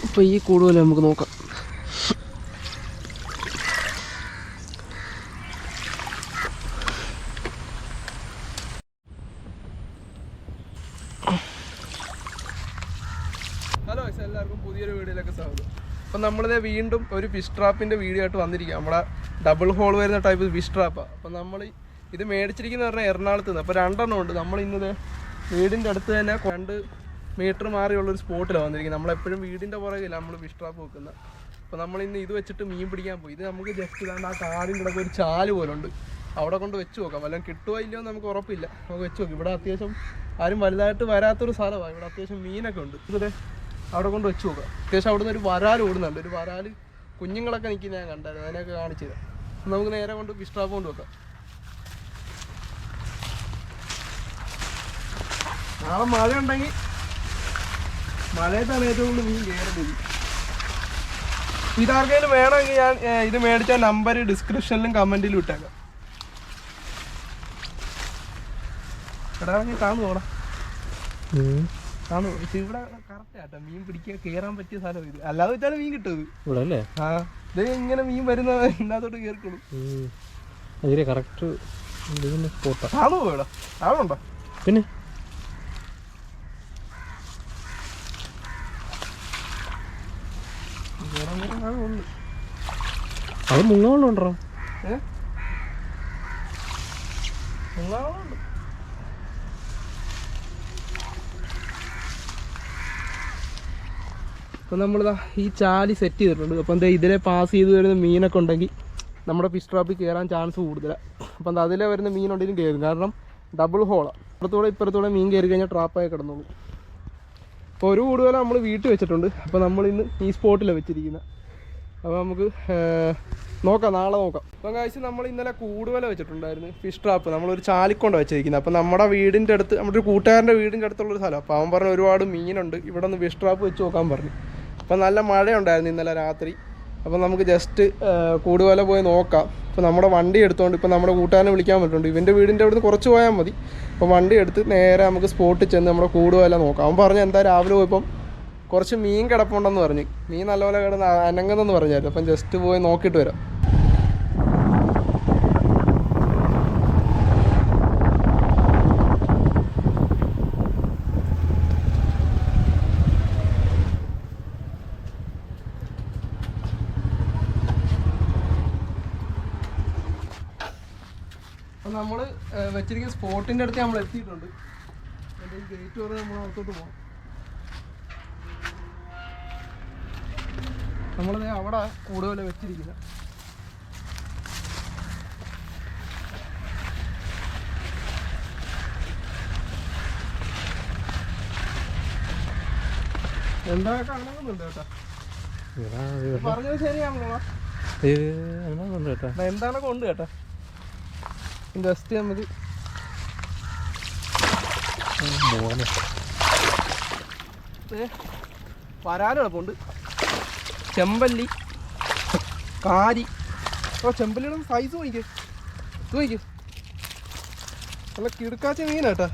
അപ്പോൾ ഈ കൂടുതൽ നമുക്ക് നോക്കാം. ഹലോ, എല്ലാവർക്കും പുതിയൊരു വീഡിയോയിലേക്ക് സ്വാഗതം. അപ്പം നമ്മളിത് വീണ്ടും ഒരു ഫിഷ് ട്രാപ്പിൻ്റെ വീഡിയോ ആയിട്ട് വന്നിരിക്കുക. നമ്മുടെ ഡബിൾ ഹോൾ വരുന്ന ടൈപ്പ് ഫിഷ് ട്രാപ്പാണ്. അപ്പം നമ്മൾ ഇത് മേടിച്ചിരിക്കുന്ന പറഞ്ഞാൽ എറണാകുളത്ത് നിന്ന്. അപ്പോൾ 2 ഉണ്ട്. നമ്മൾ ഇന്നത് വീടിൻ്റെ അടുത്ത് തന്നെ 2 മീറ്റർ മാറിയുള്ളൊരു സ്പോട്ടിലാണ് വന്നിരിക്കുന്നത്. നമ്മളെപ്പോഴും വീടിൻ്റെ പുറകില്ല നമ്മൾ ഫിഷ് ട്രാപ്പ് വെക്കുന്നത്. അപ്പോൾ നമ്മളിന്ന് ഇത് വെച്ചിട്ട് മീൻ പിടിക്കാൻ പോയി. ഇത് നമുക്ക് ജസ്റ്റ് ഇതാണ്ട് ആ കാടിൻ്റെ ഇടയ്ക്ക് ഒരു ചാല് പോലെ ഉണ്ട്. അവിടെ കൊണ്ട് വെച്ച് നോക്കാം. വല്ലതും കിട്ടുമോ ഇല്ലയോ നമുക്ക് ഉറപ്പില്ല. നമുക്ക് വെച്ച് നോക്കാം. ഇവിടെ അത്യാവശ്യം ആരും വലുതായിട്ട് വരാത്തൊരു സ്ഥലമാണ്. ഇവിടെ അത്യാവശ്യം മീനൊക്കെ ഉണ്ട്. ഇത് അവിടെ കൊണ്ട് വെച്ച് നോക്കാം. അത്യാവശ്യം അവിടെ നിന്ന് ഒരു വരാൽ ഓടുന്നുണ്ട്. ഒരു വരാൽ കുഞ്ഞുങ്ങളൊക്കെ നിൽക്കുന്ന ഞാൻ കണ്ടായിരുന്നു. അതിനൊക്കെ കാണിച്ചു തരാം. നമുക്ക് നേരെ കൊണ്ട് ഫിഷ് ട്രാപ്പ് കൊണ്ട് വെക്കാം. നാളെ മഴ ഉണ്ടെങ്കിൽ മഴയത്താണ് ഏറ്റവും കൂടുതൽ മീൻ കയറുന്നത്. ഇതാർക്കെങ്കിലും വേണമെങ്കിൽ ഞാൻ ഇത് മേടിച്ച നമ്പർ ഡിസ്ക്രിപ്ഷനിലും കമൻറ്റിലും ഇട്ടേക്കാം. എടാ നീ കാണു പോടാ, കാണു. പക്ഷെ ഇവിടെ കറക്റ്റ് ആട്ടോ മീൻ പിടിക്കാൻ കയറാൻ പറ്റിയ സ്ഥലം ഇത്. അല്ലാതെ വെച്ചാൽ മീൻ കിട്ടും ഇവിടെ അല്ലേ. ആ ഇത് ഇങ്ങനെ മീൻ വരുന്ന ഇതിനകത്തോട്ട് കയറിക്കോളൂ. കറക്റ്റ് കാണു പോടാ. കാണുണ്ടോ? പിന്നെ അത് മുങ്ങാവളുണ്ടോ? മുങ്ങാവളുണ്ട്. അപ്പം നമ്മളിതാ ഈ ചാലി സെറ്റ് ചെയ്തിട്ടുണ്ട്. അപ്പം എന്താ ഇതിലെ പാസ് ചെയ്ത് വരുന്ന മീനൊക്കെ ഉണ്ടെങ്കിൽ നമ്മുടെ ഫിഷ് ട്രാപ്പിൽ കയറാൻ ചാൻസ് കൂടുതലാണ്. അപ്പം എന്താ അതിലെ വരുന്ന മീനുണ്ടെങ്കിലും കയറും. കാരണം ഡബിൾ ഹോളാണ്. അപ്പുറത്തൂടെ ഇപ്പുറത്തൂടെ മീൻ കയറി കഴിഞ്ഞാൽ ട്രാപ്പായി കിടന്നോളൂ. അപ്പോൾ ഒരു കൂടുതൽ നമ്മൾ വീട്ടിൽ വെച്ചിട്ടുണ്ട്. അപ്പോൾ നമ്മളിന്ന് ഈ സ്പോട്ടിലാണ് വെച്ചിരിക്കുന്നത്. അപ്പോൾ നമുക്ക് നോക്കാം, നാളെ നോക്കാം. അപ്പം കഴിച്ച് നമ്മൾ ഇന്നലെ കൂടുതൽ വെച്ചിട്ടുണ്ടായിരുന്നു ഫിഷ് ട്രാപ്പ്. നമ്മളൊരു ചാലിക്കൊണ്ട് വെച്ചിരിക്കുന്നത്. അപ്പോൾ നമ്മുടെ വീടിൻ്റെ അടുത്ത്, നമ്മുടെ ഒരു കൂട്ടുകാരൻ്റെ വീടിൻ്റെ അടുത്തുള്ളൊരു സ്ഥലം. അപ്പോൾ അവൻ പറഞ്ഞു ഒരുപാട് മീനുണ്ട്, ഇവിടെ ഒന്ന് ഫിഷ് ട്രാപ്പ് വെച്ച് നോക്കാൻ പറഞ്ഞു. അപ്പോൾ നല്ല മഴയുണ്ടായിരുന്നു ഇന്നലെ രാത്രി. അപ്പോൾ നമുക്ക് ജസ്റ്റ് കൂടുതൽ പോയി നോക്കാം. ഇപ്പോൾ നമ്മുടെ വണ്ടി എടുത്തുകൊണ്ട് ഇപ്പോൾ നമ്മുടെ കൂട്ടുകാരനെ വിളിക്കാൻ പറ്റുന്നുണ്ട്. ഇവൻ്റെ വീടിൻ്റെ അവിടുന്ന് കുറച്ച് പോയാൽ മതി. അപ്പോൾ വണ്ടി എടുത്ത് നേരെ നമുക്ക് സ്പോട്ടിൽ ചെന്ന് നമ്മുടെ കൂടുതൽ നോക്കാം. അവൻ പറഞ്ഞു എന്താ രാവിലെ പോയപ്പം കുറച്ച് മീൻ കിടപ്പുണ്ടെന്ന് പറഞ്ഞു. മീൻ നല്ലപോലെ കിടന്ന് അനങ്ങുന്നെന്ന് പറഞ്ഞായിരുന്നു. അപ്പം ജസ്റ്റ് പോയി നോക്കിയിട്ട് വരാം. അപ്പം നമ്മൾ വെച്ചിരിക്കുന്ന സ്പോട്ടിൻ്റെ അടുത്ത് നമ്മൾ എത്തിയിട്ടുണ്ട്. എൻ്റെ ഈ ഗേറ്റ് വരെ നമ്മൾ അകത്തോട്ട് പോകാം. നമ്മളത് അവിടെ കൂടുതൽ വെച്ചിരിക്കുന്നത്. എന്താ കാണുന്നുണ്ട് കേട്ടോ. പറഞ്ഞത് ശരിയാണോ? എന്താണൊക്കെ ഉണ്ട് കേട്ടോ. ജസ്റ്റ് നമുക്ക് വരാനും എളുപ്പമുണ്ട്. ചെമ്പല്ലി, കാരി. അപ്പോൾ ചെമ്പല്ലിയുടെ സൈസ് നോക്കിക്കേ, നോക്കിക്കേ. നല്ല കിടുക്കാച്ച മീനാട്ടാ.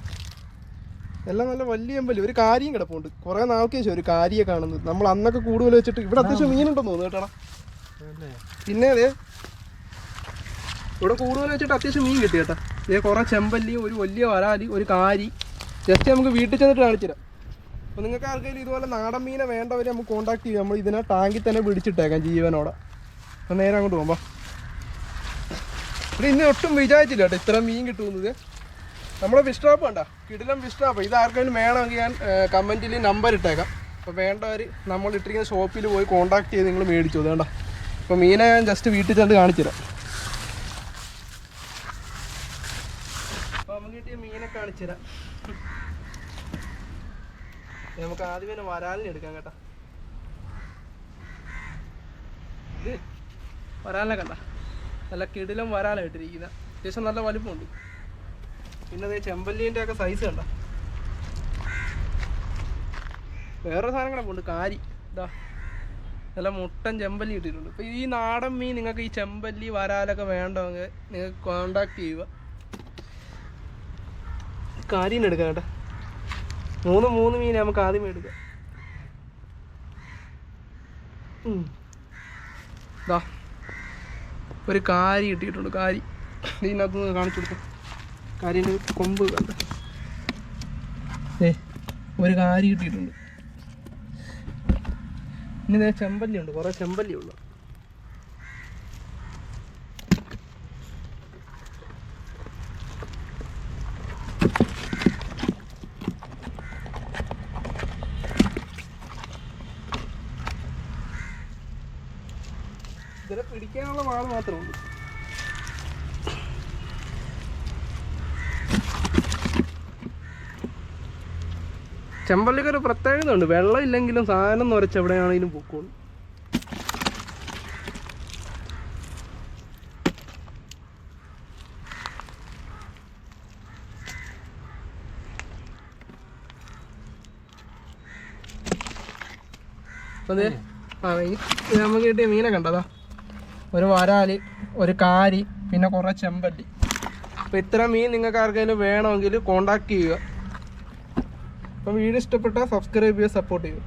എല്ലാം നല്ല വലിയ ചെമ്പല്ലി. ഒരു കാരിയും കിടപ്പുണ്ട്. കുറേ നാൾക്ക് ശേഷം ഒരു കാരിയെ കാണുന്നത്. നമ്മൾ അന്നൊക്കെ കൂടുതൽ വെച്ചിട്ട് ഇവിടെ അത്യാവശ്യം മീനുണ്ടെന്ന് തോന്നുന്നു കേട്ടോ. പിന്നെ അതെ ഇവിടെ കൂടുതൽ വെച്ചിട്ട് അത്യാവശ്യം മീൻ കിട്ടി കേട്ടോ. ഇതേ കുറേ ചെമ്പല്ലി, ഒരു വലിയ വരാലി, ഒരു കാരി. ജസ്റ്റ് നമുക്ക് വീട്ടിൽ ചെന്നിട്ട് കാണിച്ചുതരാം. അപ്പോൾ നിങ്ങൾക്ക് ആർക്കെങ്കിലും ഇതുപോലെ നാടൻ മീനെ വേണ്ടവർ നമുക്ക് കോൺടാക്ട് ചെയ്യാം. നമ്മൾ ഇതിനെ ടാങ്കിൽ തന്നെ പിടിച്ചിട്ടേക്കാം ജീവനോടെ. അപ്പോൾ നേരെ അങ്ങോട്ട് പോകുമ്പോൾ ഇവിടെ ഇന്ന് ഒട്ടും വിചാരിച്ചില്ല കേട്ടോ ഇത്ര മീൻ കിട്ടുന്നത്. നമ്മുടെ ഫിഷ് ട്രാപ്പ് വേണ്ട, കിടിലം ഫിഷ് ട്രാപ്പ്. ഇത് ആർക്കെങ്കിലും വേണമെങ്കിൽ ഞാൻ കമൻറ്റിൽ നമ്പർ ഇട്ടേക്കാം. അപ്പോൾ വേണ്ടവർ നമ്മൾ ഇട്ടിരിക്കുന്ന ഷോപ്പിൽ പോയി കോൺടാക്ട് ചെയ്ത് നിങ്ങൾ മേടിച്ചു വേണ്ട. അപ്പോൾ മീനെ ഞാൻ ജസ്റ്റ് വീട്ടിൽ ചെന്നിട്ട് കാണിച്ചു തരാം. അപ്പോൾ നമുക്ക് കിട്ടിയ മീനെ കാണിച്ചു തരാം. നമുക്ക് ആദ്യം തന്നെ വരാലിനെ എടുക്കാം കേട്ടോ. ഇത് വരാലിനെ കണ്ട നല്ല കിടിലം വരാലായിട്ടിരിക്കുന്ന. അത്യാവശ്യം നല്ല വലുപ്പമുണ്ട്. പിന്നെ അതേ ചെമ്പല്ലീൻ്റെ ഒക്കെ സൈസ് കണ്ട. വേറെ സാധനങ്ങളൊക്കെ ഉണ്ട്. കാരി ഇതാ നല്ല മുട്ടൻ ചെമ്പല്ലി ഇട്ടിട്ടുണ്ട്. അപ്പോൾ ഈ നാടൻ മീൻ നിങ്ങൾക്ക് ഈ ചെമ്പല്ലി വരാലൊക്കെ വേണ്ടെങ്കിൽ നിങ്ങൾക്ക് കോണ്ടാക്ട് ചെയ്യുക. കാരീനെ എടുക്കാം കേട്ടോ. മൂന്ന് മീൻ നമുക്ക് ആദ്യമേ എടുക്കാം. ഇതാ ഒരു കാരി കിട്ടിയിട്ടുണ്ട്. കാരി ഇതിനകത്തുനിന്ന് കാണിച്ചു കൊടുക്കാം. കാരിൻ്റെ കൊമ്പ് കണ്ട ഒരു കാരി കിട്ടിയിട്ടുണ്ട്. ഇനി ചെമ്പല്ലി ഉണ്ട്, കുറേ ചെമ്പല്ലി ഉള്ളു. ഇതിനെ പിടിക്കാനുള്ള വാൾ മാത്രമേ ഉള്ളൂ. ചെമ്പല്ലിക്ക് ഒരു പ്രത്യേകത ഉണ്ട്, വെള്ളം ഇല്ലെങ്കിലും സാധനം നിറച്ച് എവിടെയാണെങ്കിലും പൊക്കോളും. അതെ നമുക്ക് കിട്ടിയ മീനെ കണ്ടതാ, ഒരു വരാല്, ഒരു കാരി, പിന്നെ കുറേ ചെമ്പല്ലി. അപ്പോൾ ഇത്ര മീൻ നിങ്ങൾക്ക് ആർക്കെങ്കിലും വേണമെങ്കിൽ കോണ്ടാക്ട് ചെയ്യുക. അപ്പം വീഡിയോ ഇഷ്ടപ്പെട്ടാൽ സബ്സ്ക്രൈബ് ചെയ്യുക, സപ്പോർട്ട് ചെയ്യുക.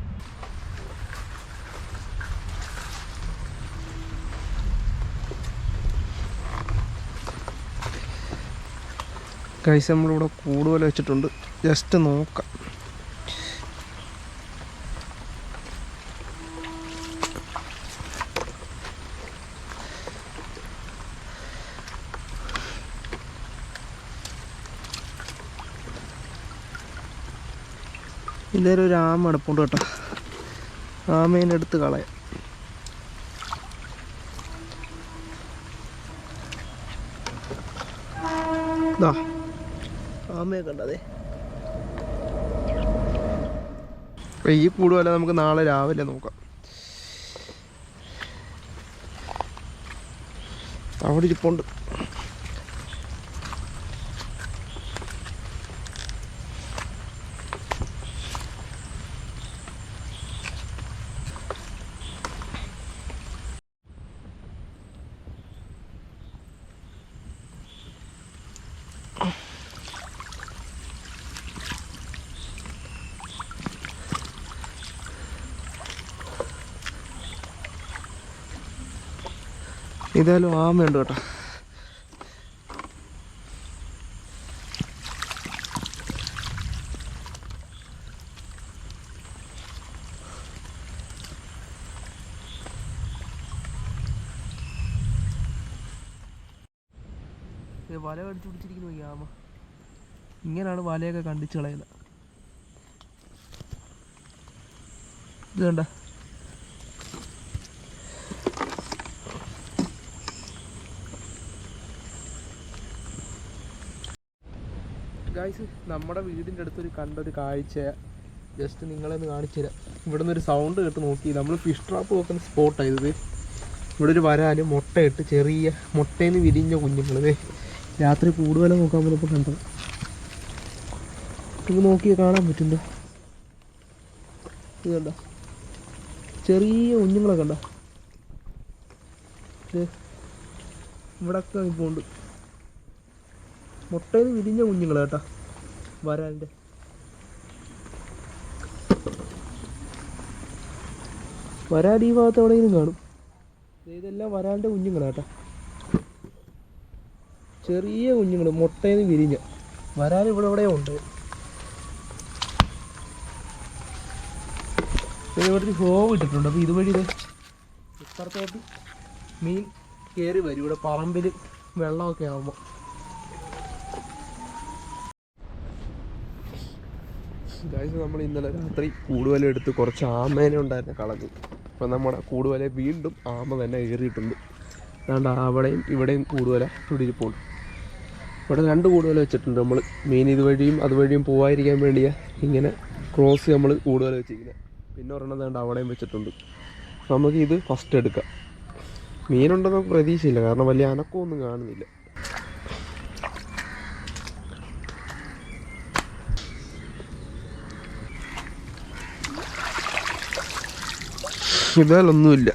ഗൈസ് നമ്മളിവിടെ കൂടുതൽ വെച്ചിട്ടുണ്ട്, ജസ്റ്റ് നോക്കാം. ഇതേലും ഒരു ആമ അടപ്പുണ്ട് കേട്ടോ, ആമേനെ എടുത്ത് കളയാം. ആമയെ കണ്ടതേ. അപ്പം ഈ കൂടുവല്ല നമുക്ക് നാളെ രാവിലെ നോക്കാം. അവിടെ ഇരിപ്പുണ്ട്. ഇതായാലും ആമയുണ്ട് കേട്ടോ. വല കടിച്ചു പിടിച്ചിരിക്കുന്നു ഈ ആമ. ഇങ്ങനെയാണ് വലയൊക്കെ കണ്ടിച്ച് കളയുന്നത്. ഇത് കണ്ട, ഗായ്സ് നമ്മുടെ വീടിൻ്റെ അടുത്തൊരു കണ്ടൊരു കാഴ്ച ജസ്റ്റ് നിങ്ങളെ ഒന്ന് കാണിച്ചു തരാം. ഇവിടെ നിന്നൊരു സൗണ്ട് കേട്ട് നോക്കി. നമ്മൾ ഫിഷ് ട്രാപ്പ് നോക്കുന്ന സ്പോട്ടായത്. ഇവിടെ ഒരു വരാല് മുട്ടയിട്ട്, ചെറിയ മുട്ടയിൽ നിന്ന് വിരിഞ്ഞ കുഞ്ഞുങ്ങൾ. രാത്രി കൂടുതലും നോക്കാൻ പോയപ്പോൾ കണ്ടത്. ഇത് നോക്കി കാണാൻ പറ്റുന്നുണ്ടോ? ഇത് കണ്ട ചെറിയ കുഞ്ഞുങ്ങളെ കണ്ട, ഇവിടൊക്കെ ഇപ്പോൾ ഉണ്ട്. മുട്ടയിൽ നിന്ന് വിരിഞ്ഞ കുഞ്ഞുങ്ങൾ കേട്ടോ, വരാലിൻ്റെ. വരാൽ ഈ ഭാഗത്ത് എവിടെയെങ്കിലും കാണും. ഇതെല്ലാം വരാലിൻ്റെ കുഞ്ഞുങ്ങളാട്ടോ, ചെറിയ കുഞ്ഞുങ്ങൾ മുട്ടയിൽ നിന്ന് വിരിഞ്ഞ വരാൽ. ഇവിടെ എവിടെയോ ഉണ്ട്. ഇവിടെ ഹോവ് ഇട്ടിട്ടുണ്ട്. അപ്പോൾ ഇതുവഴി ഇത് ഇപ്പുറത്തോട്ട് മീൻ കയറി വരും. ഇവിടെ പറമ്പിൽ വെള്ളമൊക്കെ ആകുമ്പോൾ. ഗായ്സ് നമ്മൾ ഇന്നലെ രാത്രി കൂടുവല എടുത്ത് കുറച്ച് ആമേനെ ഉണ്ടായിരുന്ന കളഞ്ഞു. അപ്പോൾ നമ്മുടെ കൂടുവല വീണ്ടും ആമ തന്നെ കയറിയിട്ടുണ്ട്. അതുകൊണ്ട് അവിടെയും ഇവിടെയും കൂടുവല ഇടിരിപ്പുണ്ട്. ഇവിടെ 2 കൂടുവല വെച്ചിട്ടുണ്ട് നമ്മൾ. മീൻ ഇതുവഴിയും അതുവഴിയും പോകാതിരിക്കാൻ വേണ്ടിയാണ് ഇങ്ങനെ ക്രോസ് നമ്മൾ കൂടുവല വെച്ചിരിക്കുന്നത്. പിന്നെ ഒരെണ്ണം വേണ്ട അവിടെയും വെച്ചിട്ടുണ്ട്. നമുക്ക് ഇത് ഫസ്റ്റ് എടുക്കാം. മീനുണ്ടെന്ന് നമുക്ക് പ്രതീക്ഷയില്ല, കാരണം വലിയ അനക്കമൊന്നും കാണുന്നില്ല. ഇതാലൊന്നുമില്ല.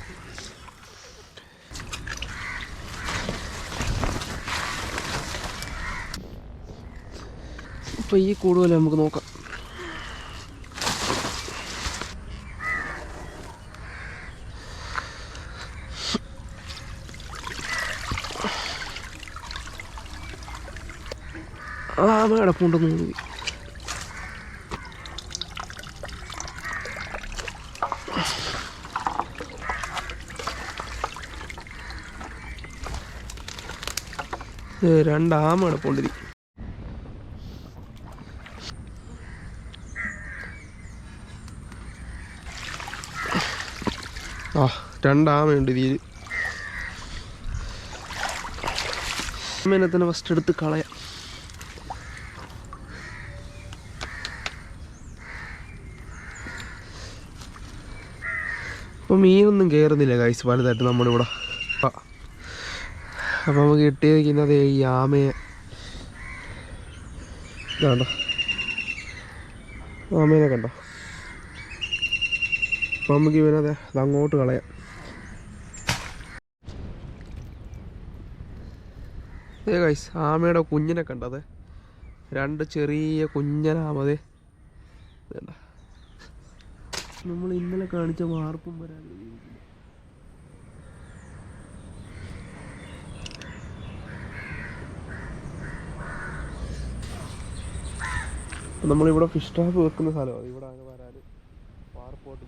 അപ്പോൾ ഈ കൂടുതൽ നമുക്ക് നോക്കാം. ആമ കിടപ്പുണ്ടെന്ന് തോന്നി. രണ്ടാമ കിടപ്പുണ്ടിരി. രണ്ടാമയുണ്ട് ഇതിൽ. ആമേനെ തന്നെ ഫസ്റ്റ് എടുത്ത് കളയാം. അപ്പോൾ മീനൊന്നും കയറുന്നില്ല ഗൈസ് വലുതായിട്ട് നമ്മുടെ ഇവിടെ. അപ്പോൾ നമുക്ക് കിട്ടിയിരിക്കുന്നത് ഈ ആമയെ കണ്ടോ, ആമേനെ കണ്ടോ. അപ്പോൾ നമുക്ക് ഇവനത് അങ്ങോട്ട് കളയാം. ഗൈസ് ആമയുടെ കുഞ്ഞിനെ കണ്ടത്, രണ്ട് ചെറിയ കുഞ്ഞനാമതേ. നമ്മൾ ഇന്നലെ കാണിച്ച വാർപ്പും വരാൻ നമ്മളിവിടെ ഫിഷ് ട്രാപ്പ് വെക്കുന്ന സ്ഥലമാണ്. ഇവിടെ അങ്ങനെ വരാൻ വാർപ്പോട്ട്